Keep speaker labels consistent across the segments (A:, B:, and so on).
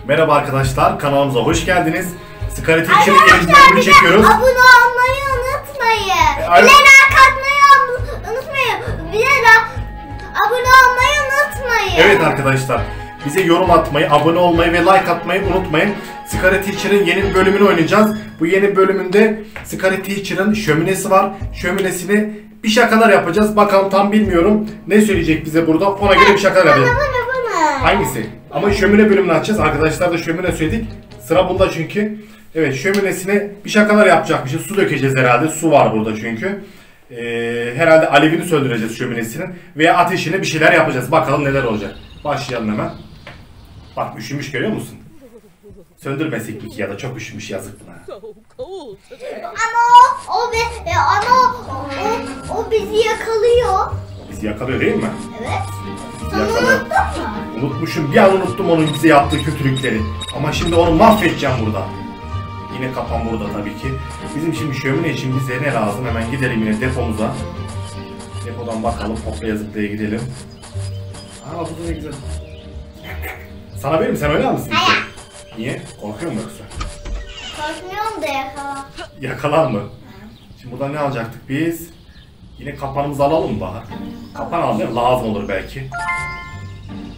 A: Merhaba arkadaşlar, kanalımıza hoş geldiniz. Scarlet Teacher'ın yeni bölümünü çekiyoruz.
B: Abone olmayı unutmayın. Bir de like atmayı unutmayın. Bir de abone olmayı unutmayın.
A: Evet arkadaşlar, bize yorum atmayı, abone olmayı ve like atmayı unutmayın. Scarlet Teacher'ın yeni bir bölümünü oynayacağız. Bu yeni bölümünde Scarlet Teacher'ın şöminesi var. Şöminesini bir şakalar yapacağız. Bakalım, tam bilmiyorum. Ne söyleyecek bize burada? Ona göre bir şakalar yapalım. Hangisi? Ama şömine bölümünü açacağız. Arkadaşlar da şömine söyledik. Sıra bunda çünkü. Evet, şöminesine bir şakalar yapacakmışız. Su dökeceğiz herhalde. Su var burada çünkü. Herhalde alevini söndüreceğiz şöminesinin. Veya ateşine bir şeyler yapacağız. Bakalım neler olacak. Başlayalım hemen. Bak, üşümüş, görüyor musun? Söndürmesek mi ki, ya da çok üşümüş, yazık buna.
B: Ama o bizi yakalıyor.
A: Bizi yakalıyor değil mi?
B: Evet.
A: Bizi yakalıyor. Unutmuşum. Bir an unuttum onun bize yaptığı kötülükleri. Ama şimdi onu mahvedeceğim burada. Yine kapan burada tabii ki. Bizim şimdi şömine için bize ne lazım? Hemen gidelim yine depomuza. Depodan bakalım. Hoplaya zıplaya gidelim. Aa, bu da ne güzel. Sana verir mi? Sen oynar mısın?
B: Hayır.
A: Niye? Korkuyor musun yoksa?
B: Korkmuyorum da yakalar.
A: Yakalar mı? Şimdi buradan ne alacaktık biz? Yine kapanımızı alalım mı Bahar? Kapan alalım değil mi? Lazım olur belki.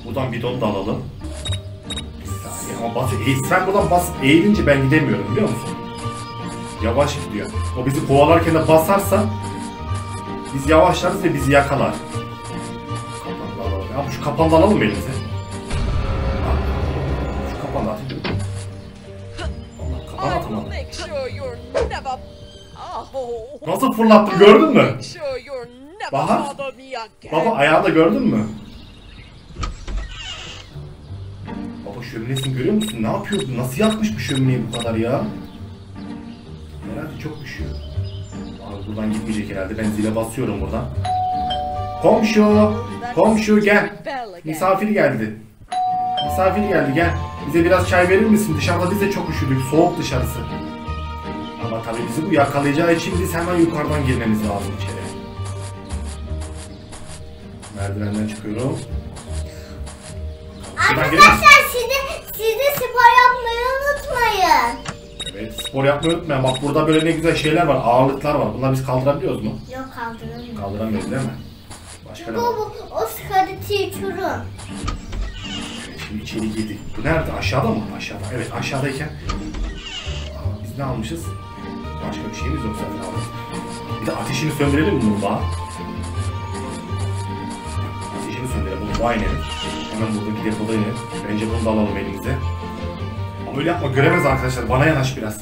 A: Buradan bidonu da alalım. Bir saniye ama sen buradan basıp eğilince ben gidemiyorum, biliyor musun? Yavaş gidiyor. O bizi kovalarken de basarsa biz yavaşlarız ve bizi yakalar. Kapanı da alalım. Ya şu kapanı da alalım mı elimize? Şu kapanı da atayım. Allah, kapanı atamadım. Nasıl fırlattım, gördün mü? Bahar, baba ayağında gördün mü? Baba şöminesini görüyor musun? Ne yapıyor? Nasıl yakmış bu şömineyi bu kadar ya? Herhalde çok düşüyor. Abi buradan gitmeyecek herhalde. Ben zile basıyorum buradan. Komşu! Komşu gel. Misafir geldi. Misafir geldi, gel. Bize biraz çay verir misin? Dışarıda biz de çok üşüdük. Soğuk dışarısı. Ama tabii bizi bu yakalayacağı için biz hemen yukarıdan girmemiz lazım içeri. Merdivenden çıkıyorum.
B: Arkadaşlar siz de spor yapmayı unutmayın.
A: Evet, spor yapmayı unutmayın. Bak, burada böyle ne güzel şeyler var, ağırlıklar var. Bunları biz kaldırabiliyoruz mu?
B: Yok, kaldıramıyorum.
A: Kaldıramıyoruz değil mi? Başka ne var?
B: O Scarlet Teacher'ın.
A: Şimdi içeri girdik. Bu nerede? Aşağıda mı? Aşağıda. Evet, aşağıdayken. Biz ne almışız? Başka bir şeyimiz yok zaten almışız. Bir de ateşini söndürelim mi bunu daha? Ateşini söndürelim. Bunu daha inelim. Hemen buradaki depoda inelim. Bence bunu da alalım elimize. Ama öyle yapma, göremez arkadaşlar. Bana yanaş biraz.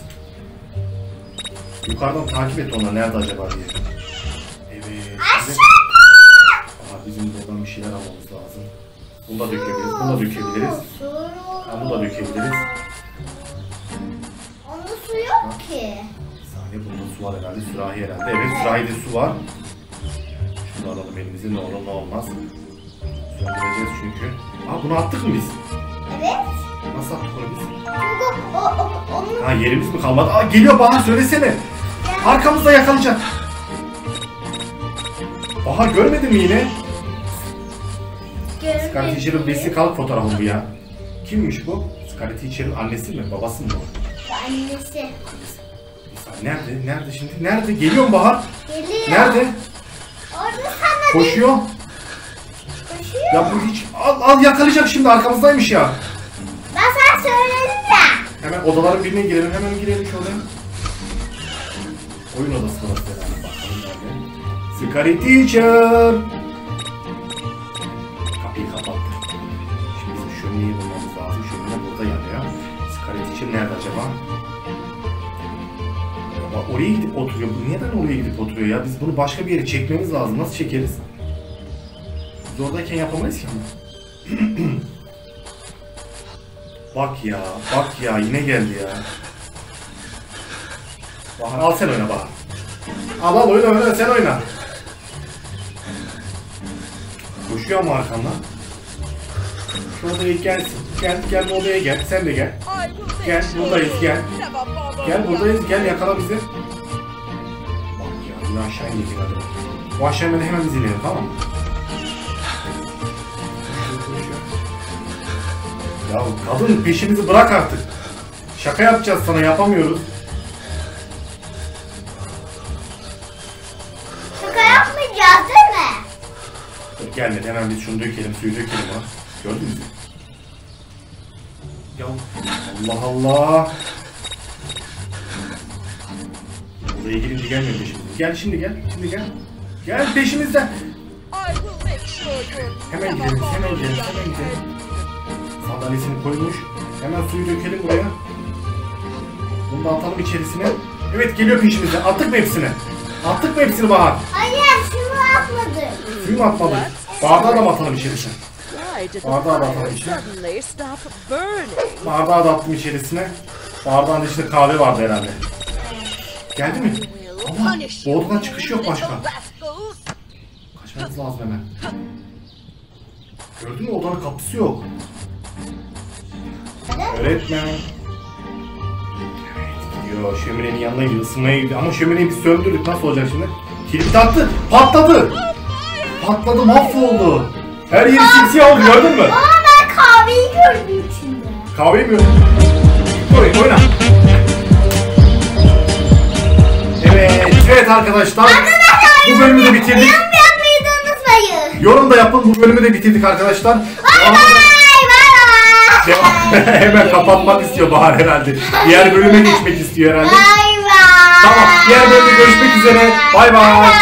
A: Yukarıdan takip et onları, nerede acaba diye. Evet. Bizim buradan bir şeyler almamız lazım. Bunu da dökebiliriz. Bunu da dökebiliriz. Bunu da dökebiliriz.
B: Onun su yok ki.
A: Bir saniye, bunda su var herhalde. Sürahi herhalde. Evet, sürahide su var. Şunu alalım elimize, ne olur ne olmaz. Söndüreceğiz çünkü. Bunu attık mı biz?
B: Evet.
A: Nasıl attık onu biz?
B: Çünkü onun...
A: Yerimiz mi kalmadı? Geliyor Bahar, söylesene. Arkamızda yakalayacak. Bahar, görmedin mi yine? Scarlet Teacher'ın vesikalık fotoğrafı bu ya. Kimmiş bu? Scarlet Teacher'ın annesi mi? Babası mı bu?
B: Annesi.
A: Nerede? Nerede şimdi? Nerede? Geliyor mu Bahar?
B: Geliyor.
A: Nerede?
B: Orada sana
A: Koşuyor.
B: Koşuyor.
A: Ya bu hiç... Al yakalayacak şimdi, arkamızdaymış ya.
B: Ben sana söyledim ya.
A: Hemen odaların birine girelim. Hemen girelim şu odaya. Oyun odası burası herhalde. Bakalım nerede? Scarlet Teacher. Kapıyı kapattı. Şimdi bizim şömineyi bulmamız lazım. Şömine burada yanıyor. Scarlet Teacher nerede acaba? Baba oraya gidip oturuyor. Bu neden oraya gidip oturuyor ya? Biz bunu başka bir yere çekmemiz lazım. Nasıl çekeriz? Biz oradayken yapamayız ki ama. Bak ya yine geldi ya. Bahar, al sen oyna Bahar. Al oyna sen oyna. Koşuyor mu arkamdan? Şu odaya gelsin. Gel bu odaya gel. Sen de gel. Gel buradayız gel. Gel buradayız gel, yakala bizi. Bak ya, yine aşağı inecek hadi. Bu aşağı inmeden hemen bizi inelim, tamam mı? Ya kadın peşimizi bırak artık. Şaka yapacağız sana, yapamıyoruz.
B: Şaka yapmayacağız değil mi?
A: Dur, gelmedi, hemen biz şunu dökelim, suyu dökelim ha. Gördün mü? Ya Allah Allah. Buraya girince gelmiyor peşimizden. Gel şimdi, gel. Şimdi gel. Gel peşimizden. Hemen gidelim, hemen gidelim, hemen gidelim. Sandalyesini koymuş. Hemen suyu dökelim buraya. Bunu da atalım içerisine. Evet, geliyor peşimizden. Attık mı hepsini? Attık mı hepsini Bahar?
B: Hayır, şunu atmadı.
A: Suyu mu atmadık? Bardağı da mı atalım içerisine? Bardağı da atalım içine. Bardağı da attım içerisine. Bardağın içinde kahve vardı herhalde. Geldi mi? Ama bu odadan çıkış yok başka. Kaçmamız lazım hemen. Gördün mü, odanın kapısı yok. Öğretmen. Evet, gidiyor. Şöminenin yanına gidiyor. Isınmaya gidiyor. Ama şömineyi biz söndürdük. Nasıl olacak şimdi? Kilit attı. Patladı. Patladı. Mahvoldu. Her yeri simsiyah oldu. Gördün mü?
B: Aa, ben kahveyi gördüm içinde.
A: Kahveyi mi gördün? Oyna. Evet arkadaşlar. Bu bölümü de bitirdik.
B: Yorum yapmayı da unutmayın.
A: Yorum da yapın. Bu bölümü de bitirdik arkadaşlar.
B: Bay bay.
A: Hemen kapatmak istiyor Bahar herhalde. Diğer bölüme geçmek istiyor herhalde.
B: Bay bay.
A: Tamam. Diğer bölümde görüşmek üzere. Bay bay.